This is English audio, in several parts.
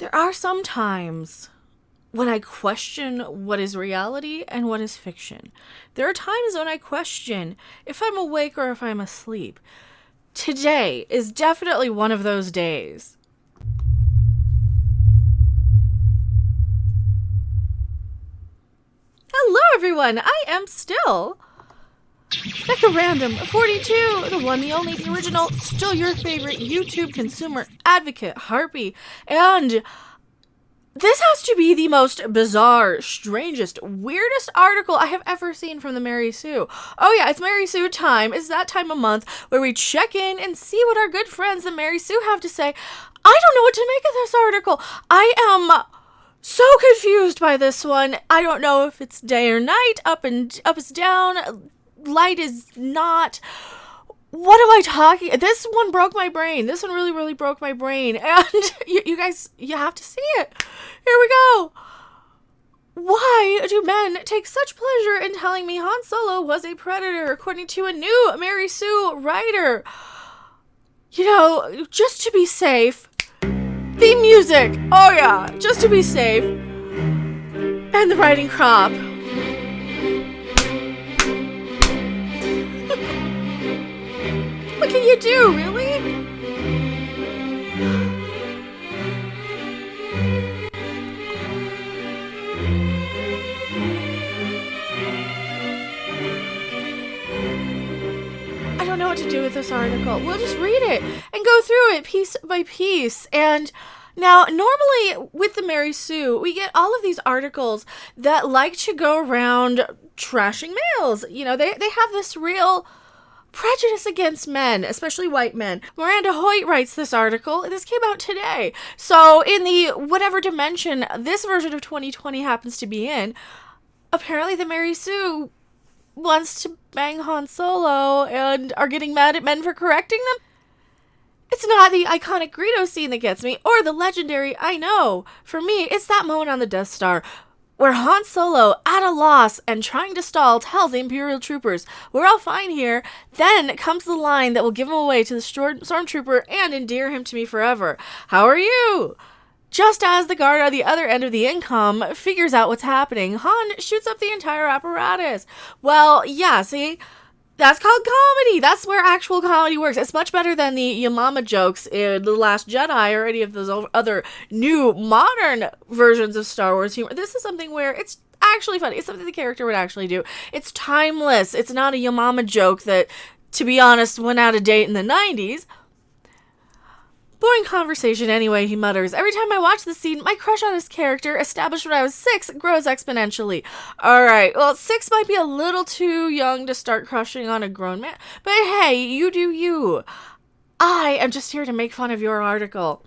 There are some times when I question what is reality and what is fiction. There are times when I question if I'm awake or if I'm asleep. Today is definitely one of those days. Hello everyone, I am still Becca Random 42, the one, the only, the original, still your favorite YouTube consumer advocate, Harpy, and this has to be the most bizarre, strangest, weirdest article I have ever seen from the Mary Sue. Oh yeah, it's Mary Sue time. It's that time of month where we check in and see what our good friends, the Mary Sue, have to say. I don't know what to make of this article. I am so confused by this one. I don't know if it's day or night, up is down, light is not. What am I talking? This one broke my brain. This one really, really broke my brain. And you guys, you have to see it. Here we go. Why do men take such pleasure in telling me Han Solo was a predator, according to a new Mary Sue writer? You know, just to be safe. The music. Oh yeah, just to be safe. And the writing crop. What can you do, really? I don't know what to do with this article. We'll just read it and go through it piece by piece. And now, normally with the Mary Sue, we get all of these articles that like to go around trashing males. You know, they have this real prejudice against men, especially white men. Miranda Hoyt writes this article. This came out today. So in the whatever dimension this version of 2020 happens to be in, apparently the Mary Sue wants to bang Han Solo and are getting mad at men for correcting them. It's not the iconic Greedo scene that gets me, or the legendary I know. For me, it's that moment on the Death Star where Han Solo, at a loss and trying to stall, tells the Imperial troopers, "We're all fine here." Then comes the line that will give him away to the stormtrooper and endear him to me forever. "How are you?" Just as the guard on the other end of the intercom figures out what's happening, Han shoots up the entire apparatus. Well, yeah, see? That's called comedy. That's where actual comedy works. It's much better than the your mama jokes in The Last Jedi or any of those other new modern versions of Star Wars humor. This is something where it's actually funny. It's something the character would actually do. It's timeless. It's not a your mama joke that, to be honest, went out of date in the 90s. Boring conversation anyway, he mutters. Every time I watch the scene, my crush on this character, established when I was 6, grows exponentially. Alright, well, 6 might be a little too young to start crushing on a grown man, but hey, you do you. I am just here to make fun of your article.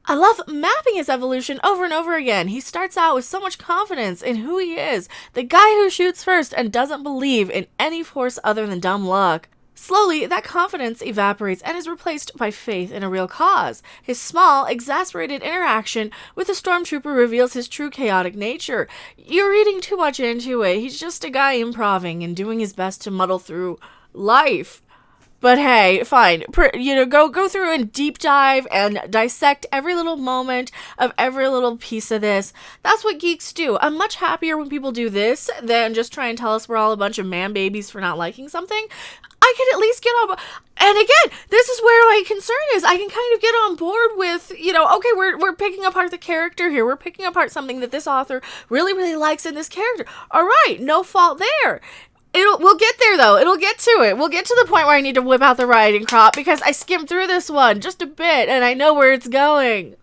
I love mapping his evolution over and over again. He starts out with so much confidence in who he is, the guy who shoots first and doesn't believe in any force other than dumb luck. Slowly, that confidence evaporates and is replaced by faith in a real cause. His small, exasperated interaction with a stormtrooper reveals his true chaotic nature. You're reading too much into it. He's just a guy improving and doing his best to muddle through life. But hey, fine. Go through and deep dive and dissect every little moment of every little piece of this. That's what geeks do. I'm much happier when people do this than just try and tell us we're all a bunch of man babies for not liking something. I can at least get on, and again, this is where my concern is. I can kind of get on board with, okay, we're picking apart the character here. We're picking apart something that this author really, really likes in this character. All right, no fault there. We'll get there though. It'll get to it. We'll get to the point where I need to whip out the writing crop because I skimmed through this one just a bit and I know where it's going.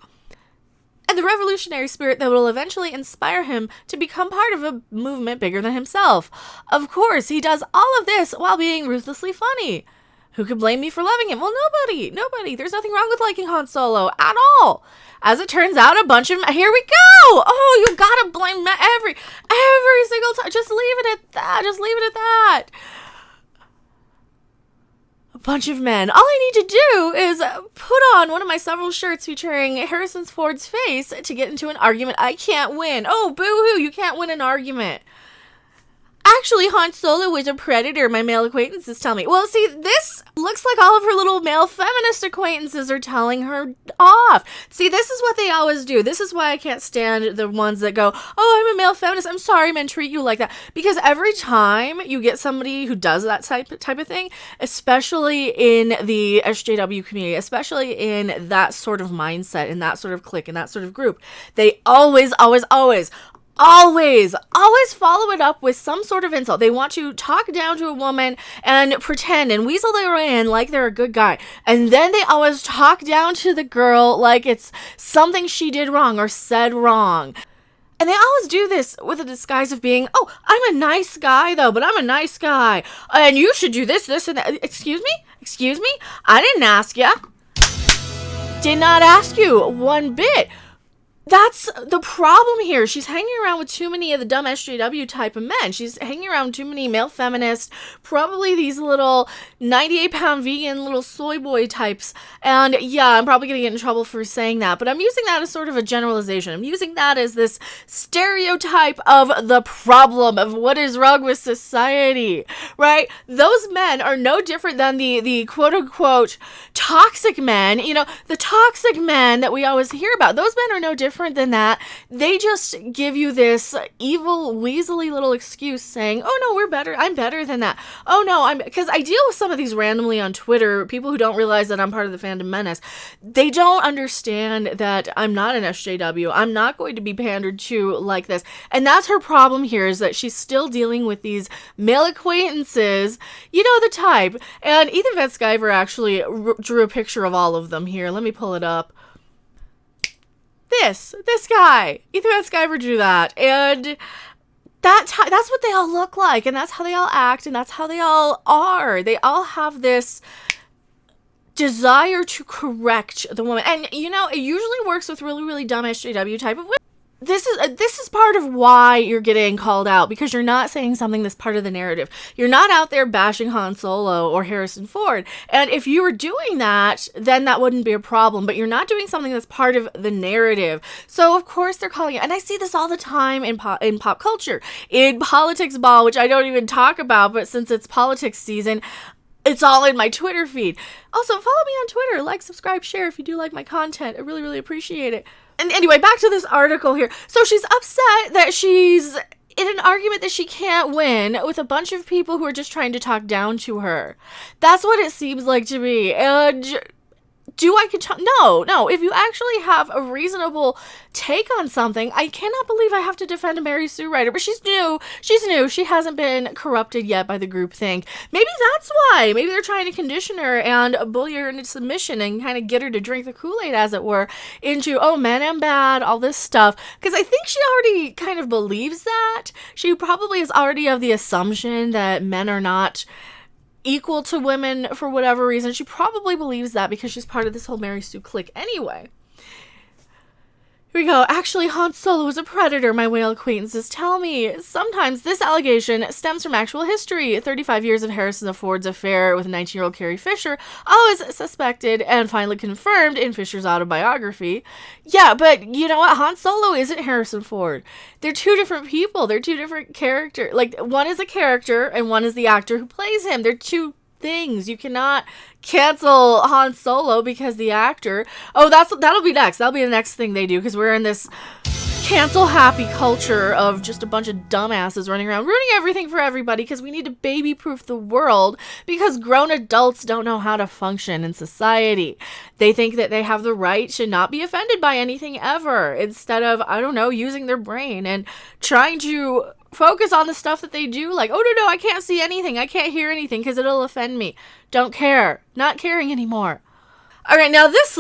And the revolutionary spirit that will eventually inspire him to become part of a movement bigger than himself. Of course, he does all of this while being ruthlessly funny. Who could blame me for loving him? Well, nobody. There's nothing wrong with liking Han Solo at all. As it turns out, a bunch of here we go. Oh, you gotta blame every single time. Just leave it at that. A bunch of men. All I need to do is put on one of my several shirts featuring Harrison Ford's face to get into an argument I can't win. Oh, boo-hoo, you can't win an argument. Actually, Han Solo was a predator, my male acquaintances tell me. Well, see, this looks like all of her little male feminist acquaintances are telling her off. See, this is what they always do. This is why I can't stand the ones that go, oh, I'm a male feminist. I'm sorry men treat you like that. Because every time you get somebody who does that type of thing, especially in the SJW community, especially in that sort of mindset, in that sort of clique, in that sort of group, they always follow it up with some sort of insult. They want to talk down to a woman and pretend and weasel their way in like they're a good guy. And then they always talk down to the girl like it's something she did wrong or said wrong. And they always do this with a disguise of being, oh, I'm a nice guy though, but I'm a nice guy. And you should do this, and that. Excuse me? I didn't ask ya. Did not ask you one bit. That's the problem here. She's hanging around with too many of the dumb SJW type of men. She's hanging around with too many male feminists, probably these little 98-pound vegan little soy boy types. And yeah, I'm probably going to get in trouble for saying that, but I'm using that as sort of a generalization. I'm using that as this stereotype of the problem of what is wrong with society, right? Those men are no different than the quote-unquote toxic men. You know, the toxic men that we always hear about. Those men are no different than that. They just give you this evil, weaselly little excuse saying, oh no, we're better. I'm better than that. Oh no, because I deal with some of these randomly on Twitter, people who don't realize that I'm part of the fandom menace. They don't understand that I'm not an SJW. I'm not going to be pandered to like this. And that's her problem here, is that she's still dealing with these male acquaintances, you know, the type. And Ethan Van Sciver actually drew a picture of all of them here. Let me pull it up. This guy, Ethan Van Sciver drew that, and that's what they all look like, and that's how they all act, and that's how they all are. They all have this desire to correct the woman, and you know, it usually works with really, really dumb SJW type of women. This is part of why you're getting called out, because you're not saying something that's part of the narrative. You're not out there bashing Han Solo or Harrison Ford. And if you were doing that, then that wouldn't be a problem. But you're not doing something that's part of the narrative. So of course they're calling it. And I see this all the time in pop culture, in politics ball, which I don't even talk about. But since it's politics season, it's all in my Twitter feed. Also, follow me on Twitter. Like, subscribe, share if you do like my content. I really, really appreciate it. And anyway, back to this article here. So she's upset that she's in an argument that she can't win with a bunch of people who are just trying to talk down to her. That's what it seems like to me. And no. If you actually have a reasonable take on something, I cannot believe I have to defend a Mary Sue writer, but she's new. She hasn't been corrupted yet by the groupthink. Maybe that's why. Maybe they're trying to condition her and bully her into submission and kind of get her to drink the Kool-Aid, as it were, into, oh, men am bad, all this stuff. Because I think she already kind of believes that. She probably is already of the assumption that men are not equal to women for whatever reason. She probably believes that because she's part of this whole Mary Sue clique anyway. Here we go. Actually, Han Solo was a predator, my male acquaintances tell me. Sometimes this allegation stems from actual history. 35 years of Harrison Ford's affair with 19-year-old Carrie Fisher, always suspected and finally confirmed in Fisher's autobiography. Yeah, but you know what? Han Solo isn't Harrison Ford. They're two different people. They're two different characters. Like, one is a character and one is the actor who plays him. They're two things. You cannot cancel Han Solo because the actor. Oh, that'll be next. That'll be the next thing they do, because we're in this cancel happy culture of just a bunch of dumbasses running around ruining everything for everybody because we need to baby proof the world because grown adults don't know how to function in society. They think that they have the right to not be offended by anything ever, instead of, I don't know, using their brain and trying to focus on the stuff that they do, like, oh no, I can't see anything, I can't hear anything because it'll offend me. Don't care. Not caring anymore. Alright, now this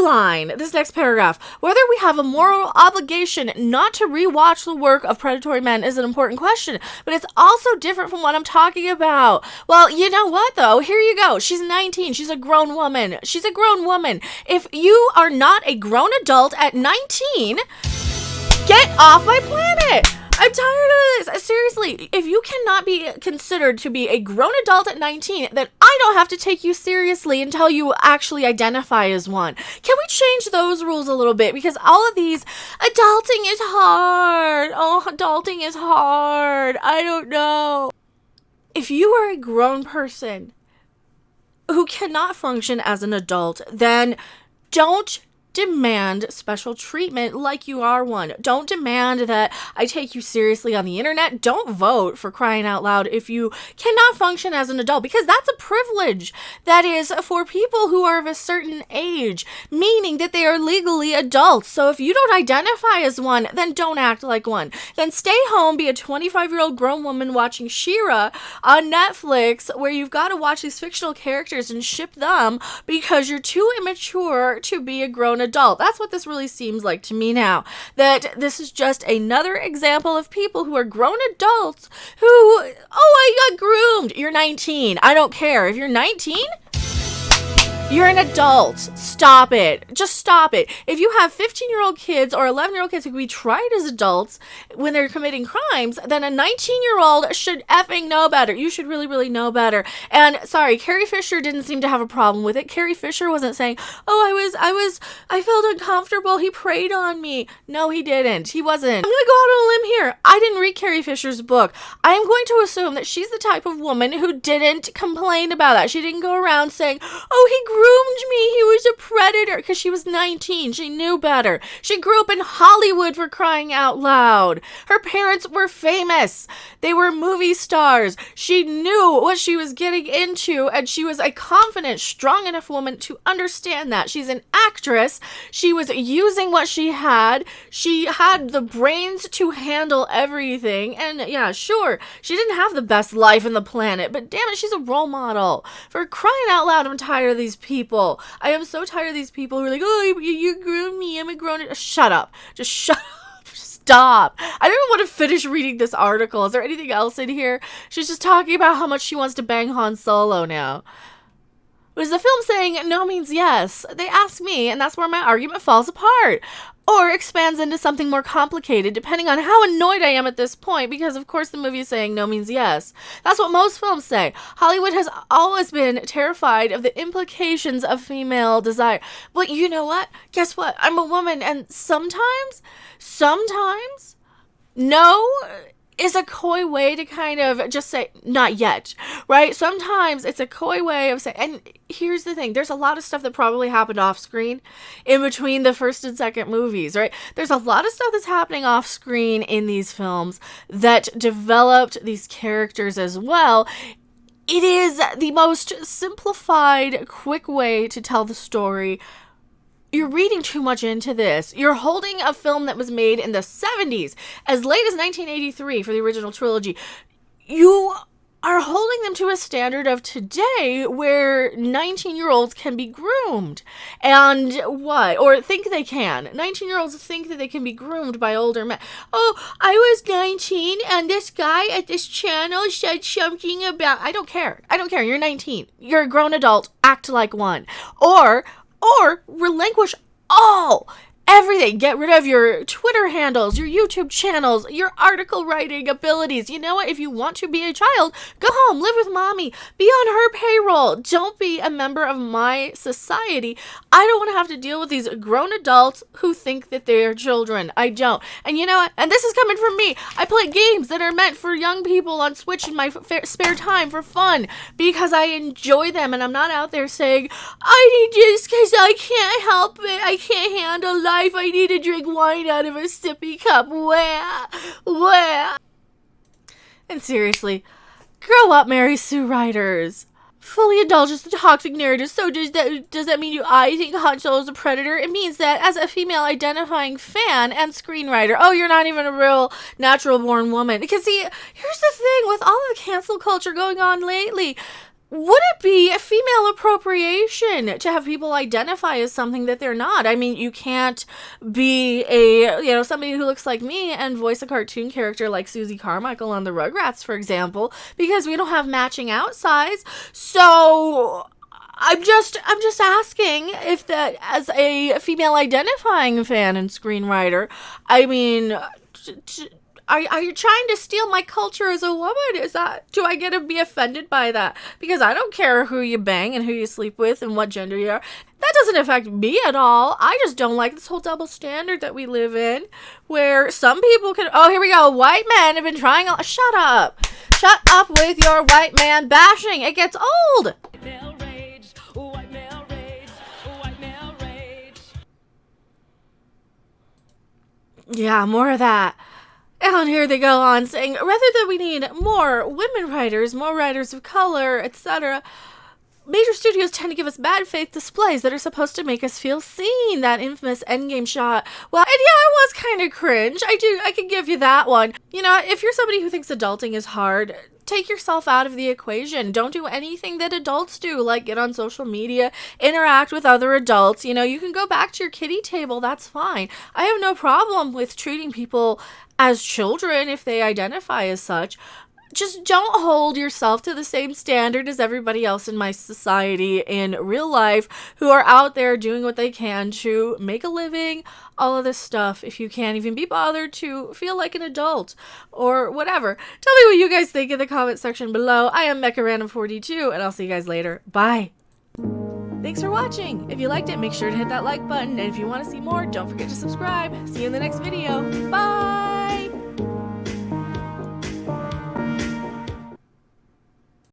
next paragraph, whether we have a moral obligation not to rewatch the work of predatory men is an important question, but it's also different from what I'm talking about. Well, you know what though? Here you go. She's 19. She's a grown woman. If you are not a grown adult at 19, get off my planet. I'm tired of this. Seriously, if you cannot be considered to be a grown adult at 19, then I don't have to take you seriously until you actually identify as one. Can we change those rules a little bit? Because all of these, adulting is hard. Oh, adulting is hard. I don't know. if you are a grown person who cannot function as an adult, then don't demand special treatment like you are one. Don't demand that I take you seriously on the internet. Don't vote, for crying out loud, if you cannot function as an adult, because that's a privilege that is for people who are of a certain age, meaning that they are legally adults. So if you don't identify as one, then don't act like one. Then stay home, be a 25-year-old grown woman watching She-Ra on Netflix, where you've got to watch these fictional characters and ship them because you're too immature to be a grown adult. That's what this really seems like to me now. That this is just another example of people who are grown adults who, oh, I got groomed. You're 19. I don't care. If you're 19, you're an adult. Stop it. Just stop it. If you have 15-year-old kids or 11-year-old kids who can be tried as adults when they're committing crimes, then a 19-year-old should effing know better. You should really, really know better. And sorry, Carrie Fisher didn't seem to have a problem with it. Carrie Fisher wasn't saying, oh, I felt uncomfortable. He preyed on me. No, he didn't. He wasn't. I'm going to go out on a limb here. I didn't read Carrie Fisher's book. I'm going to assume that she's the type of woman who didn't complain about that. She didn't go around saying, oh, he groomed me. He was a predator, because she was 19. She knew better. She grew up in Hollywood, for crying out loud. Her parents were famous. They were movie stars. She knew what she was getting into, and she was a confident, strong enough woman to understand that. She's an actress. She was using what she had. She had the brains to handle everything. And yeah, sure, she didn't have the best life on the planet, but damn it, she's a role model. For crying out loud, I'm tired of these people. I am so tired of these people who are like, oh, you groomed me. I'm a grown. Shut up. Just shut up. Stop. I don't even want to finish reading this article. Is there anything else in here? She's just talking about how much she wants to bang Han Solo now. Was the film saying no means yes? They ask me, and that's where my argument falls apart. Or expands into something more complicated, depending on how annoyed I am at this point, because of course the movie is saying no means yes. That's what most films say. Hollywood has always been terrified of the implications of female desire. But you know what? Guess what? I'm a woman, and sometimes, no is a coy way to kind of just say, not yet, right? Sometimes it's a coy way of saying, and here's the thing, there's a lot of stuff that probably happened off screen in between the first and second movies, right? There's a lot of stuff that's happening off screen in these films that developed these characters as well. It is the most simplified, quick way to tell the story. You're reading too much into this. You're holding a film that was made in the 70s, as late as 1983 for the original trilogy. You are holding them to a standard of today where 19-year-olds can be groomed. And what? Or think they can. 19-year-olds think that they can be groomed by older men. Oh, I was 19 and this guy at this channel said something about... I don't care. You're 19. You're a grown adult. Act like one. Or relinquish everything. Get rid of your Twitter handles, your YouTube channels, your article writing abilities. You know what? If you want to be a child, go home, live with mommy, be on her payroll. Don't be a member of my society. I don't want to have to deal with these grown adults who think that they are children. I don't. And you know what? And this is coming from me. I play games that are meant for young people on Switch in my spare time for fun because I enjoy them, and I'm not out there saying, I need this because I can't help it. I can't handle life. I need to drink wine out of a sippy cup. Where? And seriously, grow up, Mary Sue writers. Fully indulges the toxic narrative. So does that mean I think Han Solo is a predator? It means that as a female identifying fan and screenwriter, you're not even a real natural born woman. Because see, here's the thing with all of the cancel culture going on lately. Would it be a female appropriation to have people identify as something that they're not? I mean, you can't be somebody who looks like me and voice a cartoon character like Susie Carmichael on the Rugrats, for example, because we don't have matching outsides. So I'm just asking if that, as a female identifying fan and screenwriter, I mean, Are you trying to steal my culture as a woman? Do I get to be offended by that? Because I don't care who you bang and who you sleep with and what gender you are. That doesn't affect me at all. I just don't like this whole double standard that we live in, where some people can, oh, here we go, white men have been trying, shut up. Shut up with your white man bashing. It gets old. Yeah, more of that. And here they go on saying, rather than we need more women writers, more writers of color, etc., major studios tend to give us bad faith displays that are supposed to make us feel seen. That infamous Endgame shot. Well, and yeah, it was kind of cringe. I can give you that one. You know, if you're somebody who thinks adulting is hard, take yourself out of the equation. Don't do anything that adults do, like get on social media, interact with other adults. You know, you can go back to your kiddie table. That's fine. I have no problem with treating people as children if they identify as such. Just don't hold yourself to the same standard as everybody else in my society in real life who are out there doing what they can to make a living, all of this stuff. If you can't even be bothered to feel like an adult or whatever. Tell me what you guys think in the comment section below. I am MechaRandom42 and I'll see you guys later. Bye. Thanks for watching. If you liked it, make sure to hit that like button. And if you want to see more, don't forget to subscribe. See you in the next video.